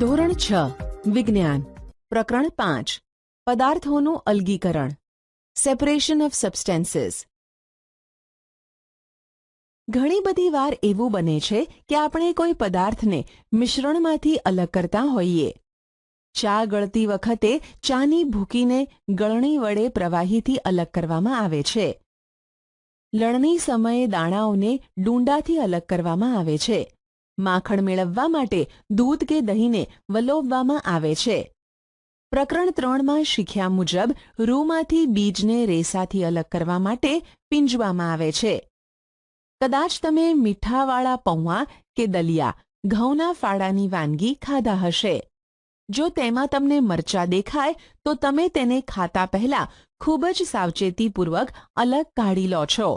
ધોરણ 6 વિજ્ઞાન પ્રકરણ 5 પદાર્થોનું અલગીકરણ સેપરેશન ઓફ સબસ્ટેન્સીસ. ઘણી બધી વાર એવું બને છે કે આપણે કોઈ પદાર્થને મિશ્રણમાંથી અલગ કરતા હોઈએ. ચા ગળતી વખતે ચાની ભૂકીને ગળણી વડે પ્રવાહીથી અલગ કરવામાં આવે છે. લણણી સમયે દાણાઓને ડૂંડાથી અલગ કરવામાં આવે છે. માખણ મેળવવા માટે દૂધ કે દહીંને વલોવવામાં આવે છે. પ્રકરણ 3માં શીખ્યા મુજબ રૂમાંથી બીજને રેસાથી અલગ કરવા માટે પીંજવામાં આવે છે. કદાચ તમે મીઠાવાળા પૌવા કે દલિયા ઘઉંના ફાડાની વાનગી ખાધા હશે. જો તેમાં તમને મરચાં દેખાય તો તમે તેને ખાતા પહેલા ખૂબ જ સાવચેતીપૂર્વક અલગ કાઢી લો છો.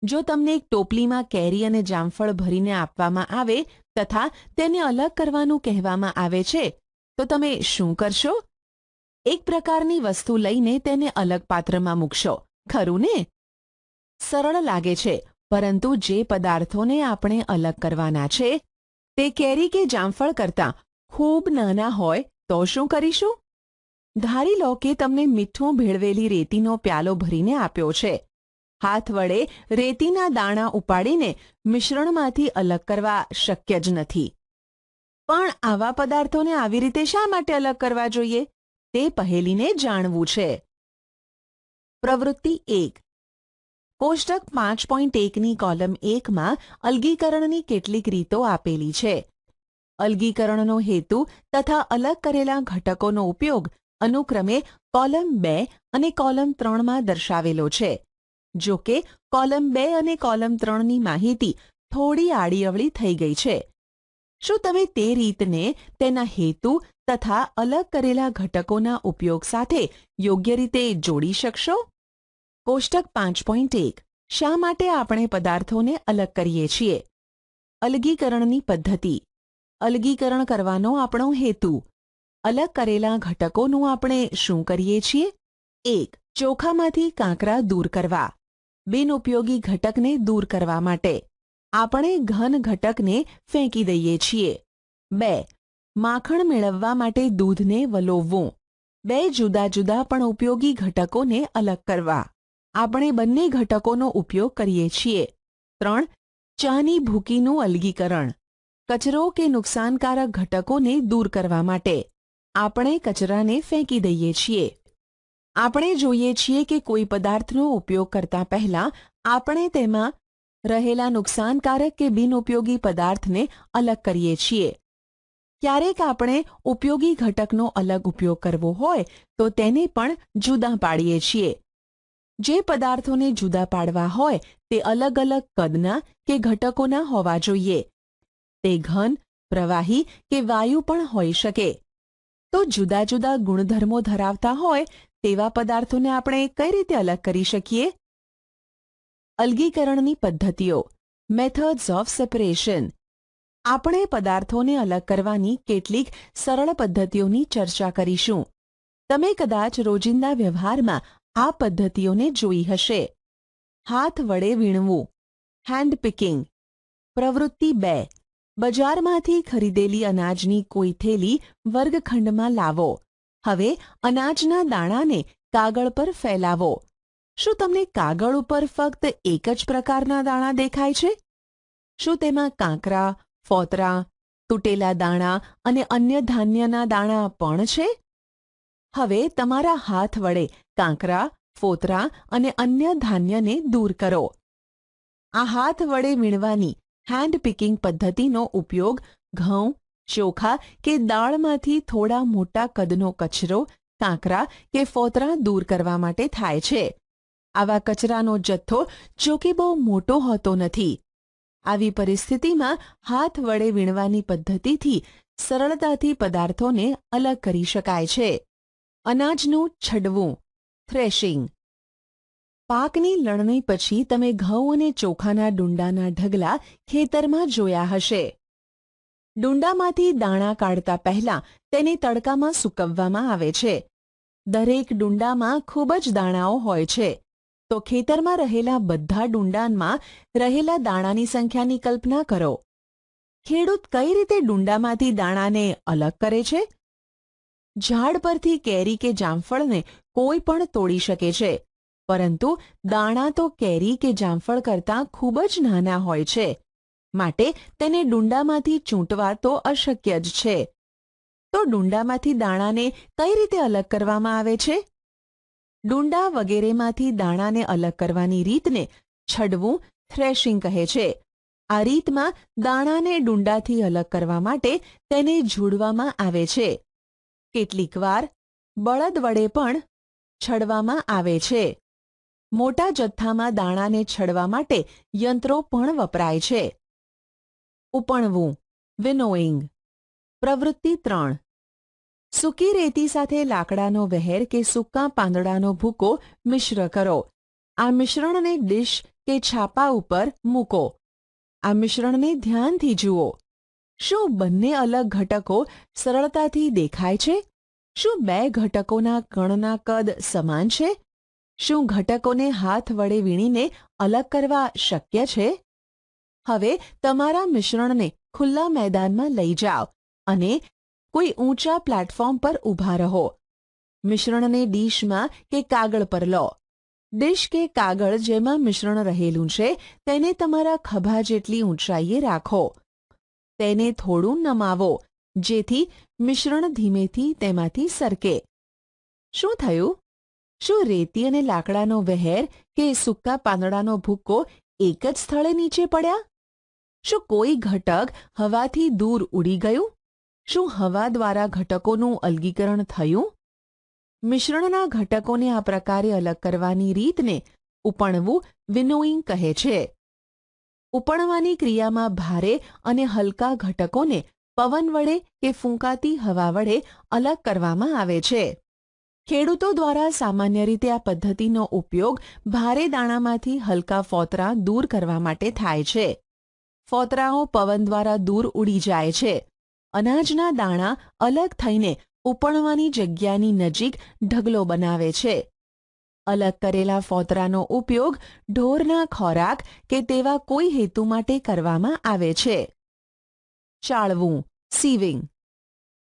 જો તમને એક ટોપલીમાં કેરી અને જામફળ ભરીને આપવામાં આવે તથા તેને અલગ કરવાનું કહેવામાં આવે છે તો તમે શું કરશો? એક પ્રકારની વસ્તુ લઈને તેને અલગ પાત્રમાં મૂકશો, ખરું ને? સરળ લાગે છે, પરંતુ જે પદાર્થોને આપણે અલગ કરવાના છે તે કેરી કે જામફળ કરતાં ખૂબ નાના હોય તો શું કરીશું? ધારી લો કે તમને મીઠું ભેળવેલી રેતીનો પ્યાલો ભરીને આપ્યો છે. હાથ વડે રેતીના દાણા ઉપાડીને મિશ્રણમાંથી અલગ કરવા શક્ય જ નથી. પણ આવા પદાર્થોને આવી રીતે શા માટે અલગ કરવા જોઈએ તે પહેલીને જાણવું છે. પ્રવૃત્તિ 1. કોષ્ટક 5.1ની કોલમ 1માં અલગીકરણની કેટલીક રીતો આપેલી છે. અલગીકરણનો હેતુ તથા અલગ કરેલા ઘટકોનો ઉપયોગ અનુક્રમે કોલમ 2 અને કોલમ 3માં દર્શાવેલો છે. જો કે કોલમ 2 અને કોલમ 3ની માહિતી થોડી આડીઅવળી થઈ ગઈ છે. શું તમે તે રીતને તેના હેતુ તથા અલગ કરેલા ઘટકોના ઉપયોગ સાથે યોગ્ય રીતે જોડી શકશો? કોષ્ટક 5.1. શા માટે આપણે પદાર્થોને અલગ કરીએ છીએ? અલગીકરણની પદ્ધતિ. અલગીકરણ કરવાનો આપણો હેતુ. અલગ કરેલા ઘટકોનું આપણે શું કરીએ છીએ? 1. ચોખામાંથી કાંકરા દૂર કરવા. બિનઉપયોગી ઘટકને દૂર કરવા માટે આપણે ઘન ઘટકને ફેંકી દઈએ છીએ. 2. માખણ મેળવવા માટે દૂધને વલોવવું. 2 જુદા જુદા પણ ઉપયોગી ઘટકોને અલગ કરવા આપણે બંને ઘટકોનો ઉપયોગ કરીએ છીએ. 3. ચાની ભૂકીનું અલગીકરણ. કચરો કે નુકસાનકારક ઘટકોને દૂર કરવા માટે આપણે કચરાને ફેંકી દઈએ છીએ. આપણે જોઈએ છીએ કે કોઈ પદાર્થનો ઉપયોગ કરતા પહેલા આપણે તેમાં રહેલા નુકસાનકારક કે બિનઉપયોગી પદાર્થને અલગ કરીએ છીએ. ક્યારેક આપણે ઉપયોગી ઘટકનો અલગ ઉપયોગ કરવો હોય તો તેને પણ જુદા પાડીએ છીએ. જે પદાર્થોને જુદા પાડવા હોય તે અલગ અલગ કદના કે ઘટકોના હોવા જોઈએ. તે ઘન, પ્રવાહી કે વાયુ પણ હોઈ શકે. તો જુદા જુદા ગુણધર્મો ધરાવતા હોય તેવા પદાર્થોને આપણે કઈ રીતે અલગ કરી શકીએ? અલગીકરણની પદ્ધતિઓ. Methods of separation. આપણે પદાર્થોને અલગ કરવાની કેટલીક સરળ પદ્ધતિઓની ચર્ચા કરીશું. તમે કદાચ રોજિંદા વ્યવહારમાં આ પદ્ધતિઓને જોઈ હશે. હાથ વડે વીણવું, હેન્ડ પિકિંગ. પ્રવૃત્તિ 2. બજારમાંથી ખરીદેલી અનાજની કોઈ થેલી વર્ગખંડમાં લાવો. હવે અનાજના દાણાને કાગળ પર ફેલાવો. શું તમને કાગળ ઉપર ફક્ત એક જ પ્રકારના દાણા દેખાય છે? શું તેમાં કાંકરા, ફોતરા, તૂટેલા દાણા અને અન્ય ધાન્યના દાણા પણ છે? હવે તમારા હાથ વડે કાંકરા, ફોતરા અને અન્ય ધાન્યને દૂર કરો. આ હાથ વડે વીણવાની હેન્ડ પિકિંગ પદ્ધતિનો ઉપયોગ ઘઉં, ચોખા કે દાળમાંથી થોડા મોટા કદનો કચરો, કાંકરા કે ફોતરા દૂર કરવા માટે થાય છે. આવા કચરાનો જથ્થો જો કે બહુ મોટો હોતો નથી. આવી પરિસ્થિતિમાં હાથ વડે વીણવાની પદ્ધતિથી સરળતાથી પદાર્થોને અલગ કરી શકાય છે. અનાજનું છડવું, થ્રેશિંગ. પાકની લણણી પછી તમે ઘઉં અને ચોખાના ડુંડાના ઢગલા ખેતરમાં જોયા હશે. ડુંડામાંથી દાણા કાઢતા પહેલા તેને તડકામાં સૂકવવામાં આવે છે. દરેક ડુંડામાં ખૂબ જ દાણાઓ હોય છે. તો ખેતરમાં રહેલા બધા ડુંડામાં રહેલા દાણાની સંખ્યાની કલ્પના કરો. ખેડૂત કઈ રીતે ડુંડામાંથી દાણાને અલગ કરે છે? ઝાડ પરથી કેરી કે જામફળને કોઈ પણ તોડી શકે છે, પરંતુ દાણા તો કેરી કે જામફળ કરતાં ખૂબ જ નાના હોય છે, માટે તેને ડુંડામાંથી ચૂંટવા તો અશક્ય જ છે. તો ડુંડામાંથી દાણાને કઈ રીતે અલગ કરવામાં આવે છે? ડુંડા વગેરેમાંથી દાણાને અલગ કરવાની રીતને છડવું, થ્રેશિંગ કહે છે. આ રીતમાં દાણાને ડુંડાથી અલગ કરવા માટે તેને ઝૂડવામાં આવે છે. કેટલીકવાર બળદ વડે પણ છડવામાં આવે છે. મોટા જથ્થામાં દાણાને છડવા માટે યંત્રો પણ વપરાય છે. ઉપણવું, વિનોઇંગ. પ્રવૃત્તિ 3. સૂકી રેતી સાથે લાકડાનો વહેર કે સૂકા પાંદડાનો ભૂકો મિશ્ર કરો. આ મિશ્રણને ડીશ કે છાપા ઉપર મૂકો. આ મિશ્રણને ધ્યાનથી જુઓ. શું બંને અલગ ઘટકો સરળતાથી દેખાય છે? શું બે ઘટકોના કણના કદ સમાન છે? શું ઘટકોને હાથ વડે વીણીને અલગ કરવા શક્ય છે? હવે તમારા મિશ્રણને ખુલ્લા મેદાનમાં લઈ જાઓ અને કોઈ ઊંચા પ્લેટફોર્મ પર ઊભા રહો. મિશ્રણને ડીશમાં કે કાગળ પર લો. ડીશ કે કાગળ જેમાં મિશ્રણ રહેલું છે તેને તમારા ખભા જેટલી ઊંચાઈએ રાખો. તેને થોડું નમાવો, જેથી મિશ્રણ ધીમેથી તેમાંથી સરકે. શું થયું? શું રેતી અને લાકડાનો વહેર કે સૂકા પાંદડાનો ભૂકો એક જ સ્થળે નીચે પડ્યા? શું કોઈ ઘટક હવાથી દૂર ઉડી ગયું? શું હવા દ્વારા ઘટકોનું અલગીકરણ થયું? મિશ્રણના ઘટકોને આ પ્રકારે અલગ કરવાની રીતને ઉપણવું, વિનોઇંગ કહે છે. ઉપણવાની ક્રિયામાં ભારે અને હલકા ઘટકોને પવન વડે કે ફૂંકાતી હવા વડે અલગ કરવામાં આવે છે. ખેડૂતો દ્વારા સામાન્ય રીતે આ પદ્ધતિનો ઉપયોગ ભારે દાણામાંથી હલકા ફોતરા દૂર કરવા માટે થાય છે. ફોતરાઓ પવન દ્વારા દૂર ઉડી જાય છે. અનાજના દાણા અલગ થઈને ઉપણવાની જગ્યાની નજીક ઢગલો બનાવે છે. અલગ કરેલા ફોતરાનો ઉપયોગ ઢોરના ખોરાક કે તેવા કોઈ હેતુ માટે કરવામાં આવે છે. ચાળવું, સીવિંગ.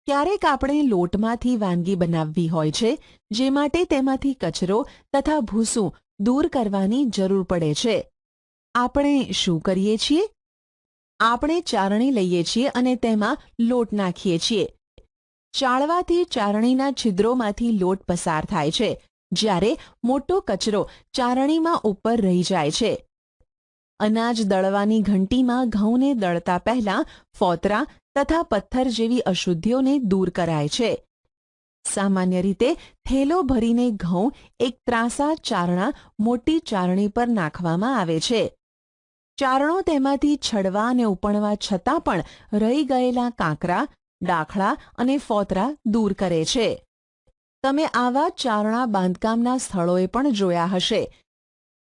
ક્યારેક આપણે લોટમાંથી વાનગી બનાવવી હોય છે, જે માટે તેમાંથી કચરો તથા ભૂસું દૂર કરવાની જરૂર પડે છે. આપણે શું કરીએ છીએ? આપણે ચારણી લઈએ છીએ અને તેમાં લોટ નાખીએ છીએ. ચાળવાથી ચારણીના છિદ્રોમાંથી લોટ પસાર થાય છે, જ્યારે મોટો કચરો ચારણીમાં ઉપર રહી જાય છે. અનાજ દળવાની ઘંટીમાં ઘઉંને દળતા પહેલા ફોતરા તથા પથ્થર જેવી અશુદ્ધિઓને દૂર કરાય છે. સામાન્ય રીતે થેલો ભરીને ઘઉં એક ત્રાંસા ચારણા મોટી ચારણી પર નાખવામાં આવે છે. ચારણો તેમાંથી છડવા અને ઉપણવા છતાં પણ રહી ગયેલા કાંકરા, ડાખલા અને ફોતરા દૂર કરે છે. તમે આવા ચારણા બાંધકામના સ્થળોએ પણ જોયા હશે,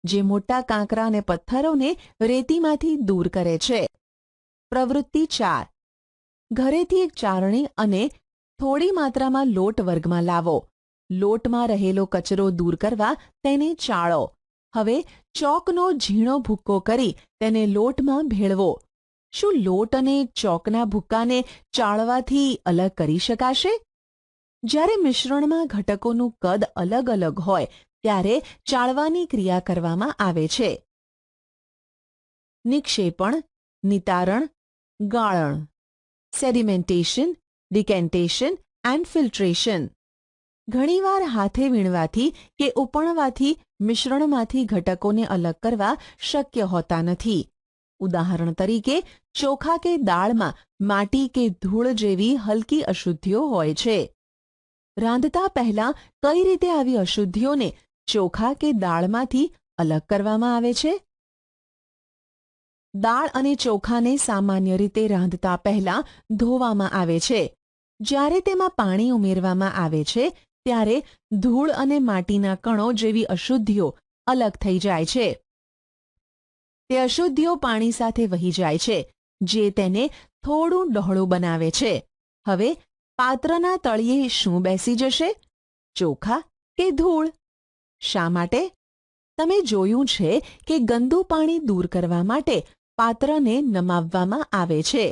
જે મોટા કાંકરા અને પથ્થરોને રેતીમાંથી દૂર કરે છે. પ્રવૃત્તિ 4. ઘરેથી એક ચારણી અને થોડી માત્રામાં લોટ વર્ગમાં લાવો. લોટમાં રહેલો કચરો દૂર કરવા તેને ચાળો. હવે ચોકનો ઝીણો ભૂક્કો કરી તેને લોટમાં ભેળવો. શું લોટ અને ચોકના ભૂક્કાને ચાળવાથી અલગ કરી શકાશે? જ્યારે મિશ્રણમાં ઘટકોનું કદ અલગ અલગ હોય ત્યારે ચાળવાની ક્રિયા કરવામાં આવે છે. નિક્ષેપણ, નિતારણ, ગાળણ. સેડિમેન્ટેશન, ડિકેન્ટેશન એન્ડ ફિલ્ટ્રેશન. ઘણીવાર હાથે વીણવાથી કે ઉપણવાથી મિશ્રણમાંથી ઘટકોને અલગ કરવા શક્ય હોતા નથી. ઉદાહરણ તરીકે, ચોખા કે દાળમાં માટી કે ધૂળ જેવી હલકી અશુદ્ધિઓ હોય છે. રાંધતા પહેલા કઈ રીતે આવી અશુદ્ધિઓને ચોખા કે દાળમાંથી અલગ કરવામાં આવે છે? દાળ અને ચોખાને સામાન્ય રીતે રાંધતા પહેલા ધોવામાં આવે છે. જ્યારે તેમાં પાણી ઉમેરવામાં આવે છે ત્યારે ધૂળ અને માટીના કણો જેવી અશુદ્ધિઓ અલગ થઈ જાય છે. તે અશુદ્ધિઓ પાણી સાથે વહી જાય છે, જે તેને થોડું ડહોળું બનાવે છે. હવે પાત્રના તળિયે શું બેસી જશે? ચોખા કે ધૂળ? શા માટે? તમે જોયું છે કે ગંદુ પાણી દૂર કરવા માટે પાત્રને નમાવવામાં આવે છે.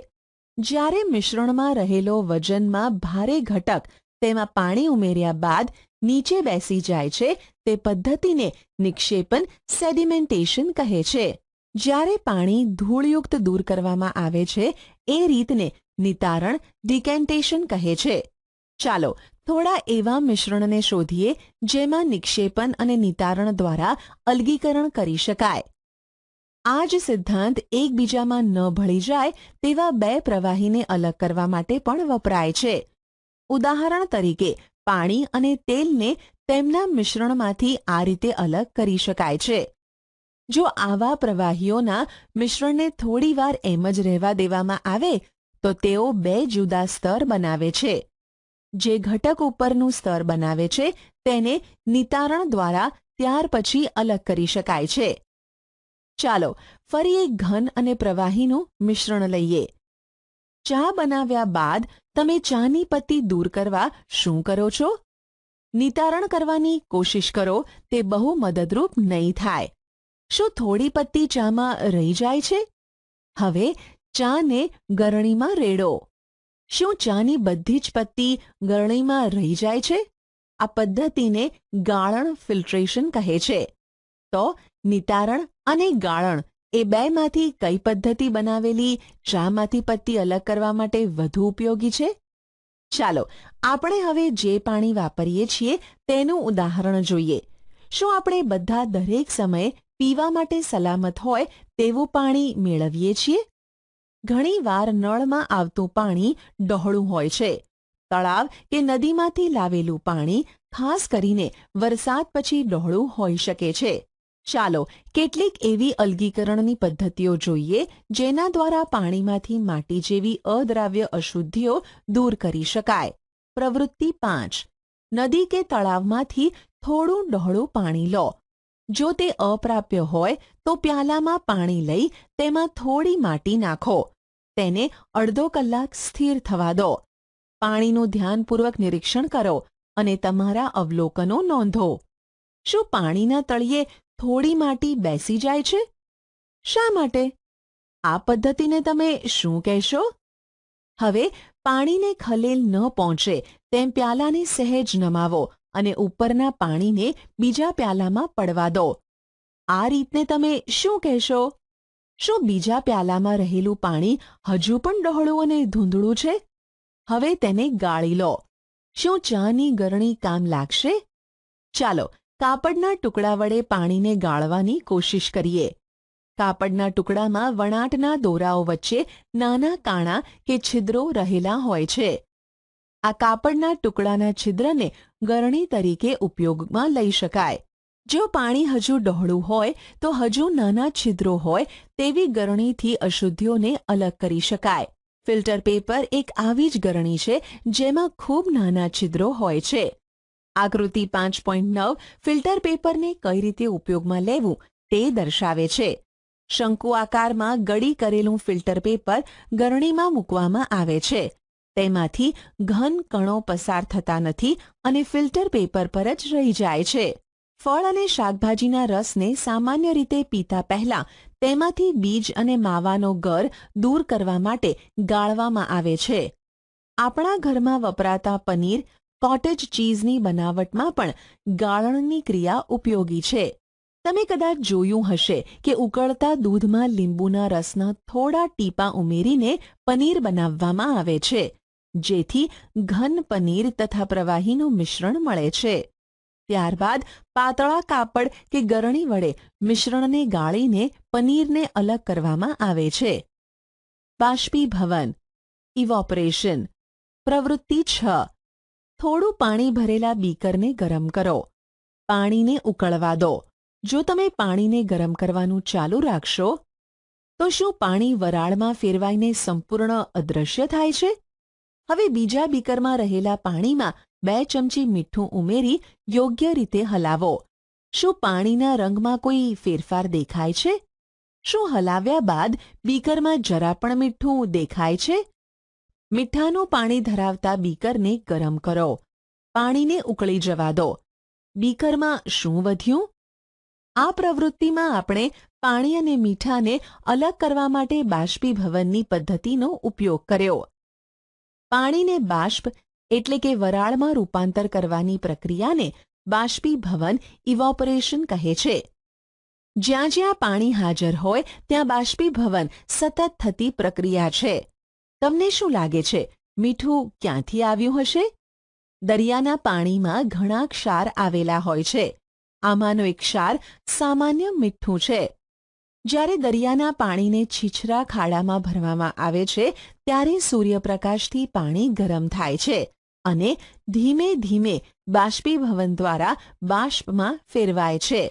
જ્યારે મિશ્રણમાં રહેલો વજનમાં ભારે ઘટક તેમાં પાણી ઉમેર્યા બાદ નીચે બેસી જાય છે તે પદ્ધતિને નિક્ષેપન સેડિમેન્ટેશન કહે છે. જ્યારે પાણી ધૂળયુક્ત દૂર કરવામાં આવે છે એ રીતને નિતારણ ડિકેન્ટેશન કહે છે. ચાલો થોડા એવા મિશ્રણને શોધીએ જેમાં નિક્ષેપન અને નિતારણ દ્વારા અલગીકરણ કરી શકાય. આ જ સિદ્ધાંત એકબીજામાં ન ભળી જાય તેવા બે પ્રવાહીને અલગ કરવા માટે પણ વપરાય છે. ઉદાહરણ તરીકે પાણી અને તેલને તેમના મિશ્રણમાંથી આ રીતે અલગ કરી શકાય છે. જો આવા પ્રવાહીઓના મિશ્રણને થોડીવાર એમ જ રહેવા દેવામાં આવે તો તેઓ બે જુદા સ્તર બનાવે છે. જે ઘટક ઉપરનું સ્તર બનાવે છે તેને નિતારણ દ્વારા ત્યાર પછી અલગ કરી શકાય છે. ચાલો ફરી એક ઘન અને પ્રવાહીનું મિશ્રણ લઈએ. ચા બનાવ્યા બાદ તમે ચાની પત્તી દૂર કરવા શું કરો છો? નિતારણ કરવાની કોશિશ કરો, તે બહુ મદદરૂપ નહીં થાય. શું થોડી પત્તી ચામાં રહી જાય છે? હવે ચાને ગરણીમાં રેડો. શું ચાની બધી જ પત્તી ગરણીમાં રહી જાય છે? આ પદ્ધતિને ગાળણ ફિલ્ટ્રેશન કહે છે. તો નિતારણ અને ગાળણ એ બેમાંથી કઈ પદ્ધતિ બનાવેલી ચામાંથી પત્તી અલગ કરવા માટે વધુ ઉપયોગી છે? ચાલો આપણે હવે જે પાણી વાપરીએ છીએ તેનું ઉદાહરણ જોઈએ. શું આપણે બધા દરેક સમયે પીવા માટે સલામત હોય તેવું પાણી મેળવીએ છીએ? ઘણીવાર નળમાં આવતું પાણી ડહોળું હોય છે. તળાવ કે નદીમાંથી લાવેલું પાણી ખાસ કરીને વરસાદ પછી ડહોળું હોઈ શકે છે. ચાલો કેટલીક એવી અલગીકરણની પદ્ધતિઓ જોઈએ જેના દ્વારા પાણીમાંથી માટી જેવી અદ્રાવ્ય અશુદ્ધિઓ દૂર કરી શકાય. પ્રવૃત્તિ 5. નદી કે તળાવમાંથી થોડું ડહોળું પાણી લો. જો તે અપ્રાપ્ય હોય તો પ્યાલામાં પાણી લઈ તેમાં થોડી માટી નાખો. તેને અડધો કલાક સ્થિર થવા દો. પાણીનું ધ્યાનપૂર્વક નિરીક્ષણ કરો અને તમારા અવલોકનો નોંધો. શું પાણીના તળિયે થોડી માટી બેસી જાય છે? શા માટે? આ પદ્ધતિને તમે શું કહેશો? હવે પાણીને ખલેલ ન પહોંચે તેમ પ્યાલાને સહેજ નમાવો અને ઉપરના પાણીને બીજા પ્યાલામાં પડવા દો. આ રીતને તમે શું કહેશો? શું બીજા પ્યાલામાં રહેલું પાણી હજુ પણ ડહોળું અને ધૂંધળું છે? હવે તેને ગાળી લો. શું ચાની ગરણી કામ લાગશે? ચાલો કાપડના ટુકડા વડે પાણીને ગાળવાની કોશિશ કરીએ. કાપડના ટુકડામાં વણાટના દોરાઓ વચ્ચે નાના કાણા કે છિદ્રો રહેલા હોય છે. આ કાપડના ટુકડાના છિદ્રને ગરણી તરીકે ઉપયોગમાં લઈ શકાય. જો પાણી હજુ ડહોળું હોય તો હજુ નાના છિદ્રો હોય તેવી ગરણીથી અશુદ્ધિઓને અલગ કરી શકાય. ફિલ્ટર પેપર એક આવી જ ગરણી છે જેમાં ખૂબ નાના છિદ્રો હોય છે. આકૃતિ 5.9 ફિલ્ટર પેપરને કઈ રીતે ઉપયોગમાં લેવું તે દર્શાવે છે. શંકુ આકારમાં ગળી કરેલું ફિલ્ટર પેપર ગરણીમાં મૂકવામાં આવે છે. તેમાંથી ઘન કણો પસાર થતા નથી અને ફિલ્ટર પેપર પર જ રહી જાય છે. ફળ અને શાકભાજીના રસને સામાન્ય રીતે પીતા પહેલા તેમાંથી બીજ અને માવાનો ગર દૂર કરવા માટે ગાળવામાં આવે છે. આપણા ઘરમાં વપરાતા પનીર, કોટેજ ચીઝની બનાવટમાં પણ ગાળણની ક્રિયા ઉપયોગી છે. તમે કદાચ જોયું હશે કે ઉકળતા દૂધમાં લીંબુના રસના થોડા ટીપાં ઉમેરીને પનીર બનાવવામાં આવે છે, જેથી ઘન પનીર તથા પ્રવાહીનું મિશ્રણ મળે છે. ત્યારબાદ પાતળા કાપડ કે ગરણી વડે મિશ્રણને ગાળીને પનીરને અલગ કરવામાં આવે છે. બાષ્પીભવન ઇવોપરેશન. પ્રવૃત્તિ 6. થોડું પાણી ભરેલા બીકરને ગરમ કરો. પાણીને ઉકળવા દો. જો તમે પાણીને ગરમ કરવાનું ચાલુ રાખશો તો શું પાણી વરાળમાં ફેરવાઈને સંપૂર્ણ અદૃશ્ય થાય છે? હવે બીજા બીકરમાં રહેલા પાણીમાં 2 ચમચી મીઠું ઉમેરી યોગ્ય રીતે હલાવો. શું પાણીના રંગમાં કોઈ ફેરફાર દેખાય છે? શું હલાવ્યા બાદ બીકરમાં જરા પણ મીઠું દેખાય છે? મીઠાનું પાણી ધરાવતા બીકરને ગરમ કરો. પાણીને ઉકળી જવા દો. બીકરમાં શું વધ્યું? આ પ્રવૃત્તિમાં આપણે પાણી અને મીઠાને અલગ કરવા માટે બાષ્પીભવનની પદ્ધતિનો ઉપયોગ કર્યો. પાણીને બાષ્પ એટલે કે વરાળમાં રૂપાંતર કરવાની પ્રક્રિયાને બાષ્પીભવન ઇવોપરેશન કહે છે. જ્યાં જ્યાં પાણી હાજર હોય ત્યાં બાષ્પીભવન સતત થતી પ્રક્રિયા છે. તમને શું લાગે છે, મીઠું ક્યાંથી આવ્યું હશે? દરિયાના પાણીમાં ઘણા ક્ષાર આવેલા હોય છે. આમાંનો એક ક્ષાર સામાન્ય મીઠું છે. જ્યારે દરિયાના પાણીને છીછરા ખાડામાં ભરવામાં આવે છે ત્યારે સૂર્યપ્રકાશથી પાણી ગરમ થાય છે અને ધીમે ધીમે બાષ્પીભવન દ્વારા બાષ્પમાં ફેરવાય છે.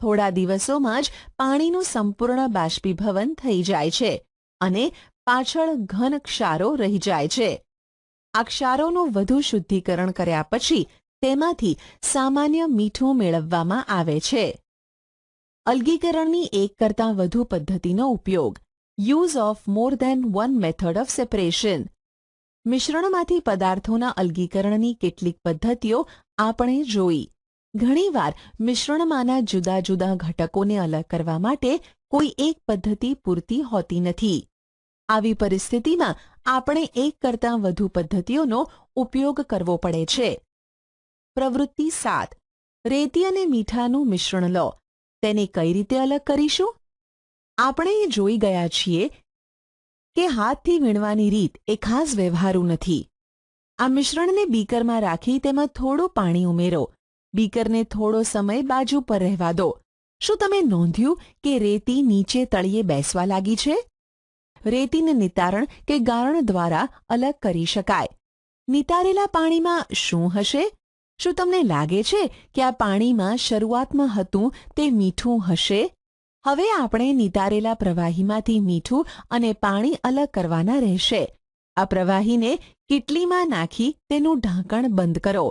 થોડા દિવસોમાં જ પાણીનું સંપૂર્ણ બાષ્પીભવન થઈ જાય છે અને પાછળ ઘન ક્ષારો રહી જાય છે. આ ક્ષારોનું વધુ શુદ્ધિકરણ કર્યા પછી તેમાંથી સામાન્ય મીઠું મેળવવામાં આવે છે. અલગીકરણની એક કરતાં વધુ પદ્ધતિનો ઉપયોગ. Use of more than one method of separation. મિશ્રણમાંથી પદાર્થોના અલગીકરણની કેટલીક પદ્ધતિઓ આપણે જોઈ. ઘણીવાર મિશ્રણમાંના જુદા જુદા ઘટકોને અલગ કરવા માટે કોઈ એક પદ્ધતિ પૂરતી હોતી નથી. આવી પરિસ્થિતિમાં આપણે એક કરતાં વધુ પદ્ધતિઓનો ઉપયોગ કરવો પડે છે. પ્રવૃત્તિ 7. રેતી અને મીઠાનું મિશ્રણ લો. તેને કઈ રીતે અલગ કરીશું? આપણે એ જોઈ ગયા છીએ કે હાથથી વીણવાની રીત એ ખાસ વ્યવહારુ નથી. આ મિશ્રણને બીકરમાં રાખી તેમાં થોડું પાણી ઉમેરો. બીકરને થોડો સમય બાજુ પર રહેવા દો. શું તમે નોંધ્યું કે રેતી નીચે તળિયે બેસવા લાગી છે? રેતીને નિતારણ કે ગારણ દ્વારા અલગ કરી શકાય. નિતારેલા પાણીમાં શું હશે? શું તમને લાગે છે કે આ પાણીમાં શરૂઆતમાં હતું તે મીઠું હશે? હવે આપણે નિતારેલા પ્રવાહીમાંથી મીઠું અને પાણી અલગ કરવાના રહેશે. આ પ્રવાહીને કીટલીમાં નાખી તેનું ઢાંકણ બંધ કરો.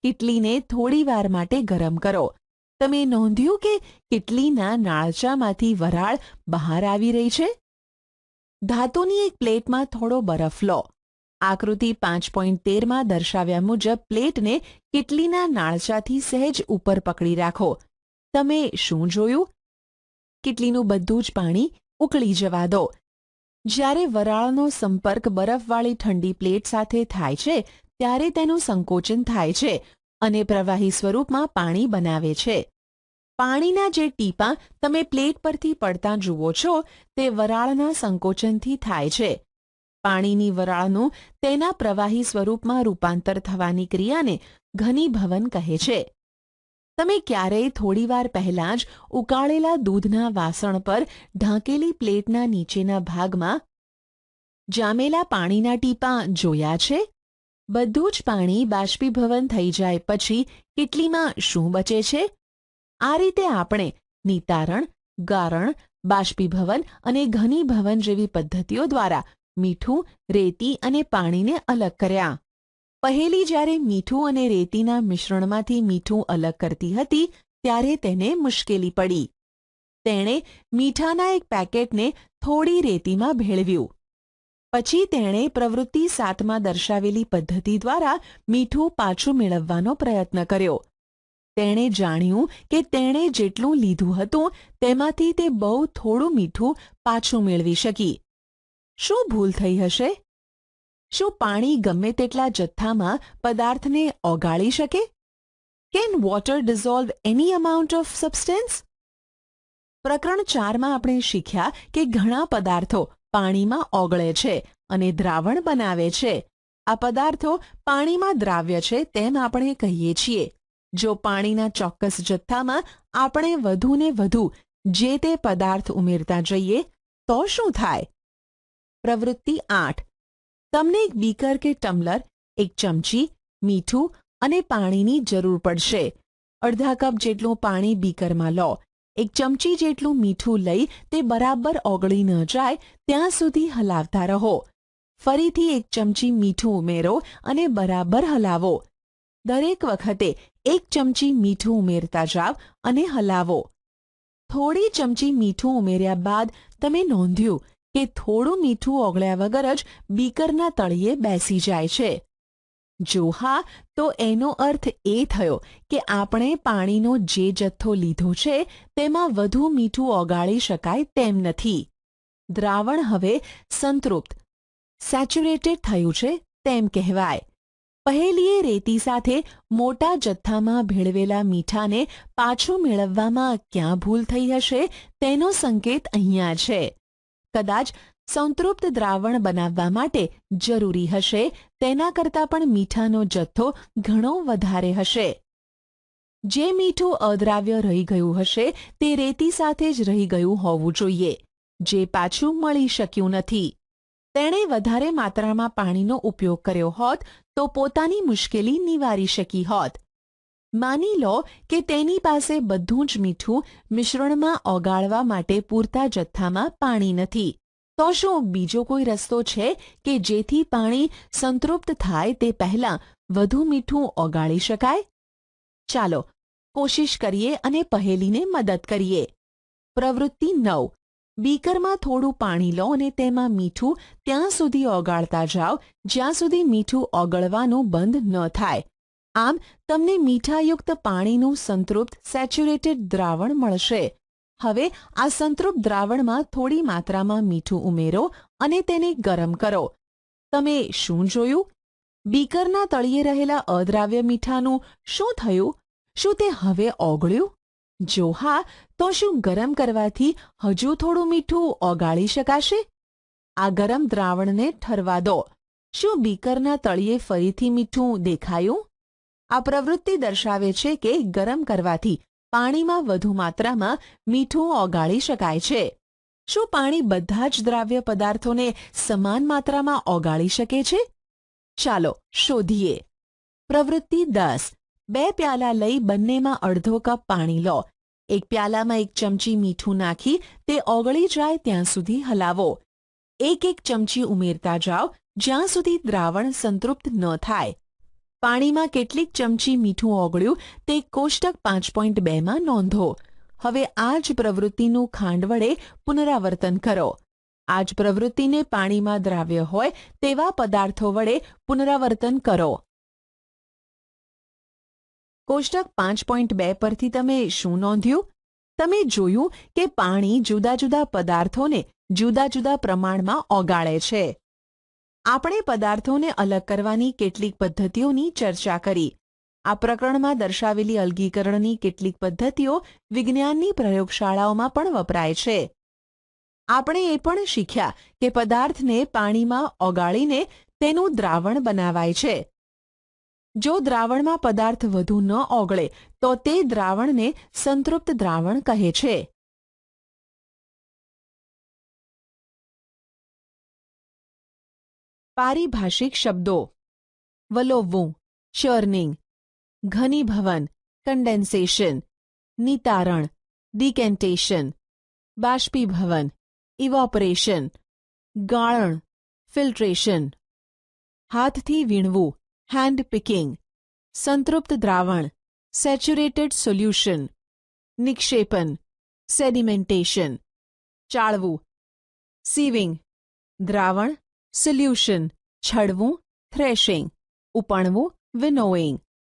કીટલીને થોડી વાર માટે ગરમ કરો. તમે નોંધ્યું કે કીટલીના નાળચામાંથી વરાળ બહાર આવી રહી છે? ધાતુની એક પ્લેટમાં થોડો બરફ લો. આકૃતિ 5.13માં દર્શાવ્યા મુજબ પ્લેટને કીટલીના નાળચાથી સહેજ ઉપર પકડી રાખો. તમે શું જોયું? કીટલીનું બધું જ પાણી ઉકળી જવા દો. જ્યારે વરાળનો સંપર્ક બરફવાળી ઠંડી પ્લેટ સાથે થાય છે ત્યારે તેનું સંકોચન થાય છે અને પ્રવાહી સ્વરૂપમાં પાણી બનાવે છે. પાણીના જે ટીપાં તમે પ્લેટ પરથી પડતા જુઓ છો તે વરાળના સંકોચનથી થાય છે. પાણીની વરાળનું તેના પ્રવાહી સ્વરૂપમાં રૂપાંતર થવાની ક્રિયાને ઘનીભવન કહે છે. તમે ક્યારેય થોડીવાર પહેલાં જ ઉકાળેલા દૂધના વાસણ પર ઢાંકેલી પ્લેટના નીચેના ભાગમાં જામેલા પાણીના ટીપાં જોયા છે? બધું જ પાણી બાષ્પીભવન થઈ જાય પછી કીટલીમાં શું બચે છે? આ રીતે આપણે નિતારણ, ગારણ, બાષ્પીભવન અને ઘનીભવન જેવી પદ્ધતિઓ દ્વારા મીઠું, રેતી અને પાણીને અલગ કર્યા. પહેલી જ્યારે મીઠું અને રેતીના મિશ્રણમાંથી મીઠું અલગ કરતી હતી ત્યારે તેને મુશ્કેલી પડી. તેણે મીઠાના એક પેકેટને થોડી રેતીમાં ભેળવ્યું. પછી તેણે પ્રવૃત્તિ 7માં દર્શાવેલી પદ્ધતિ દ્વારા મીઠું પાછું મેળવવાનો પ્રયત્ન કર્યો. તેણે જાણ્યું કે તેણે જેટલું લીધું હતું તેમાંથી તે બહુ થોડું મીઠું પાછું મેળવી શકી. શું ભૂલ થઈ હશે? શું પાણી ગમે તેટલા જથ્થામાં પદાર્થને ઓગાળી શકે? Can water dissolve any amount of substance? પ્રકરણ 4માં આપણે શીખ્યા કે ઘણા પદાર્થો પાણીમાં ઓગળે છે અને દ્રાવણ બનાવે છે. આ પદાર્થો પાણીમાં દ્રાવ્ય છે તેમ આપણે કહીએ છીએ. જો પાણીના ચોક્કસ જથ્થામાં આપણે વધુને વધુ જે તે પદાર્થ ઉમેરતા જઈએ તો શું થાય? પ્રવૃત્તિ 8. તમને એક બીકર કે ટમ્બલર, એક ચમચી, મીઠું અને પાણીની જરૂર પડશે. અડધા કપ જેટલું પાણી બીકરમાં લો. એક ચમચી જેટલું મીઠું લઈ તે બરાબર ઓગળી ન જાય ત્યાં સુધી હલાવતા રહો. ફરીથી એક ચમચી મીઠું ઉમેરો અને બરાબર હલાવો. દરેક વખતે એક ચમચી મીઠું ઉમેરતા જાવ અને હલાવો. થોડી ચમચી મીઠું ઉમેર્યા બાદ તમે નોંધ્યું કે થોડું મીઠું ઓગળ્યા વગર જ બીકરના તળિયે બેસી જાય છે. જો હા, તો એનો અર્થ એ થયો કે આપણે પાણીનો જે જથ્થો લીધો છે તેમાં વધુ મીઠું ઓગાળી શકાય તેમ નથી. દ્રાવણ હવે સંતૃપ્ત સેચ્યુરેટેડ થયું છે તેમ કહેવાય. પહેલીએ રેતી સાથે મોટા જથ્થામાં ભેળવેલા મીઠાને પાછું મેળવવામાં ક્યાં ભૂલ થઈ હશે તેનો સંકેત અહીંયા છે. કદાચ સંતૃપ્ત દ્રાવણ બનાવવા માટે જરૂરી હશે તેના કરતાં પણ મીઠાનો જથ્થો ઘણો વધારે હશે. જે મીઠું અદ્રાવ્ય રહી ગયું હશે તે રેતી સાથે જ રહી ગયું હોવું જોઈએ, જે પાછું મળી શક્યું નથી. તેણે વધારે માત્રામાં પાણીનો ઉપયોગ કર્યો હોત તો પોતાની મુશ્કેલી નિવારી શકી હોત. માની લો કે તેની પાસે બધું જ મીઠું મિશ્રણમાં ઓગાળવા માટે પૂરતા જથ્થામાં પાણી નથી. તો શું બીજો કોઈ રસ્તો છે કે જેથી પાણી સંતૃપ્ત થાય તે પહેલાં વધુ મીઠું ઓગાળી શકાય? ચાલો કોશિશ કરીએ અને પહેલીને મદદ કરીએ. પ્રવૃત્તિ 9. બીકરમાં થોડું પાણી લો અને તેમાં મીઠું ત્યાં સુધી ઓગાળતા જાઓ જ્યાં સુધી મીઠું ઓગળવાનું બંધ ન થાય. આમ તમને મીઠાયુક્ત પાણીનું સંતૃપ્ત સેચ્યુરેટેડ દ્રાવણ મળશે. હવે આ સંતૃપ્ત દ્રાવણમાં થોડી માત્રામાં મીઠું ઉમેરો અને તેને ગરમ કરો. તમે શું જોયું? બીકરના તળિયે રહેલા અદ્રાવ્ય મીઠાનું શું થયું? શું તે હવે ઓગળ્યું? જો હા, તો શું ગરમ કરવાથી હજુ થોડું મીઠું ઓગાળી શકાશે? આ ગરમ દ્રાવણને ઠરવા દો. શું બીકરના તળિયે ફરીથી મીઠું દેખાયું? આ પ્રવૃત્તિ દર્શાવે છે કે ગરમ કરવાથી પાણીમાં વધુ માત્રામાં મીઠું ઓગાળી શકાય છે. શું પાણી બધા જ દ્રાવ્ય પદાર્થોને સમાન માત્રામાં ઓગાળી શકે છે? ચાલો શોધીએ. પ્રવૃત્તિ 10. 2 પ્યાલા લઈ બંનેમાં અડધો કપ પાણી લો. એક પ્યાલામાં 1 ચમચી મીઠું નાખી તે ઓગળી જાય ત્યાં સુધી હલાવો. એક ચમચી ઉમેરતા જાઓ જ્યાં સુધી દ્રાવણ સંતૃપ્ત ન થાય. પાણીમાં કેટલીક ચમચી મીઠું ઓગળ્યું તે કોષ્ટક 5.2માં નોંધો. હવે આ જ પ્રવૃત્તિનું ખાંડ વડે પુનરાવર્તન કરો. આ જ પ્રવૃત્તિને પાણીમાં દ્રાવ્ય હોય તેવા પદાર્થો વડે પુનરાવર્તન કરો. કોષ્ટક 5.2 પરથી તમે શું નોંધ્યું? તમે જોયું કે પાણી જુદા જુદા પદાર્થોને જુદા જુદા પ્રમાણમાં ઓગાળે છે. આપણે પદાર્થોને અલગ કરવાની કેટલીક પદ્ધતિઓની ચર્ચા કરી. આ પ્રકરણમાં દર્શાવેલી અલગીકરણની કેટલીક પદ્ધતિઓ વિજ્ઞાનની પ્રયોગશાળાઓમાં પણ વપરાય છે. આપણે એ પણ શીખ્યા કે પદાર્થને પાણીમાં ઓગાળીને તેનું દ્રાવણ બનાવાય છે. જો દ્રાવણમાં પદાર્થ વધુ ન ઓગળે તો તે દ્રાવણને સંતૃપ્ત દ્રાવણ કહે છે. પારિભાષિક શબ્દો: વલોવવું, ચર્નિંગ, ઘનીભવન, કન્ડેન્સેશન, નિતારણ, ડિકેન્ટેશન, બાષ્પીભવન, ઇવોપરેશન, ગાળણ, ફિલ્ટ્રેશન, હાથથી વીણવું, હેન્ડ પિકિંગ, સંતૃપ્ત દ્રાવણ, સેચ્યુરેટેડ સોલ્યુશન, નિક્ષેપન, સેડિમેન્ટેશન, ચાળવું, સીવિંગ, દ્રાવણ, સોલ્યુશન, છડવું, થ્રેશિંગ, ઉપણવું, વિનોઇંગ.